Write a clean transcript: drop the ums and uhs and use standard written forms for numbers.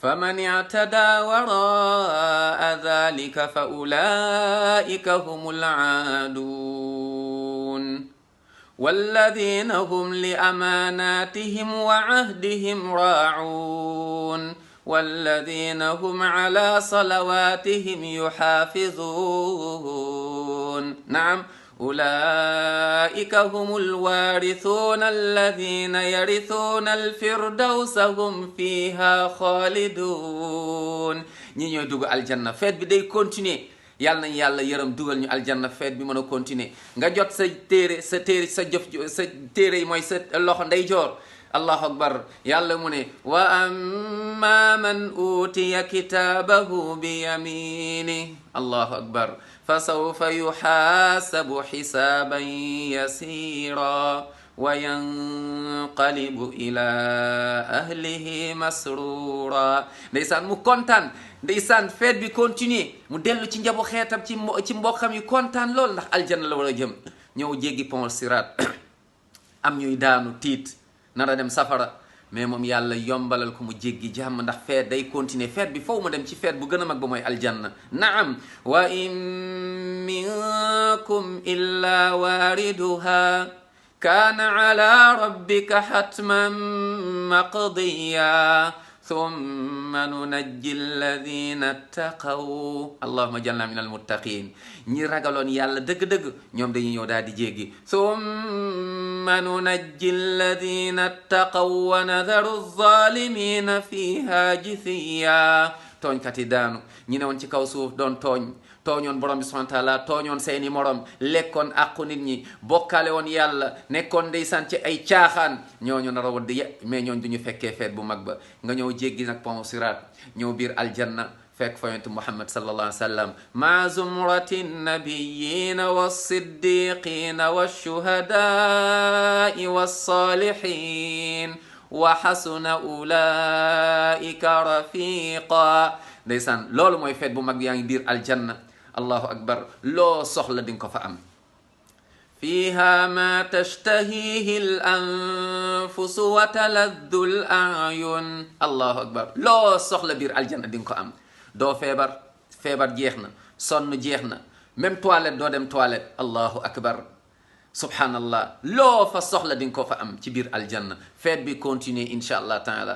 فمن اعتدى وراء ذلك فأولئك هم العادون والذين هم لأماناتهم وعهدهم راعون والذين هم على صلواتهم يحافظون نعم أولئك هم الوارثون الذين يرثون الفردوس هم فيها خالدون ñi ñooy dugg aljanna feet bi day continuer yàlla nañ yàlla yërëm dugal ñu aljanna feet bi mën a continuer nga jot sa téere sa jëf sa téere yi mooy sa loxo ndeyjoor allahu akbar yàlla mu ne wa amma man utiya kitaabahu bi yamini allahu akbar fa sawfa yuxaasabu xisaaban yasira wa yanqalibu ila ahlihi masrura ndeysaan mu kontaan ndeysaan feet bi continuer mu dellu ci njabu xeetam ci mbokkam yi kontaan lool ndax aljanna la war a jëm ñëw jéggi pont sirat am ñuy daanu tiit nara dem safara mais moom yàlla yombalal ko mu jéggi jàmm ndax feet day continuer feet bi foofu mu dem ci feet bu gën a mag ba mooy aljanna naam wa in minkum illa wariduha kaana ala rabbika hatman maqdiya thumma nunajji alladina ttaqaw allahuma jalna min almuttaqin ñi ragaloon yàlla dëgg-dëgg ñoom dañuy ñëw daal di jéggi thumma nunajji alladina ttaqaw wa nadaru alzalimina fiha jithiya tooñkat yi daanu ñi ne woon ci kaw suuf doon tooñoon borom bi subhanahu wa taala tooñoon seeni morom lekkoon àqu nit ñi bokkaale woon yàlla nekkoon ndeysaan ci ay caaxaan ñooñu nar a wadd mais ñooñu duñu fekkee feet bu mag ba nga ñëw jéggi nag pont sirat ñëw biir aljanna fekk fa yonent Muhammad sallallahu alayhi wa sallam ma zumrati nabiyina wassiddiqina washuhadai wassalihin wa hasuna ulaika rafiqa ndeysaan loolu mooy feet bu mag bi yaa ngi biir aljanna allahu akbar loo soxla di nga ko fa am fiha ma tashtahihi al anfusu wa taladdu al a'yun allahu akbar loo soxla biir aljanna di nga ko am doo feebar jeex na sonn jeex na même toilette doo dem toilette allahu akbar subhanallah loo fa soxla di nga ko fa am ci biir aljanna feet bi continuer insha allah taala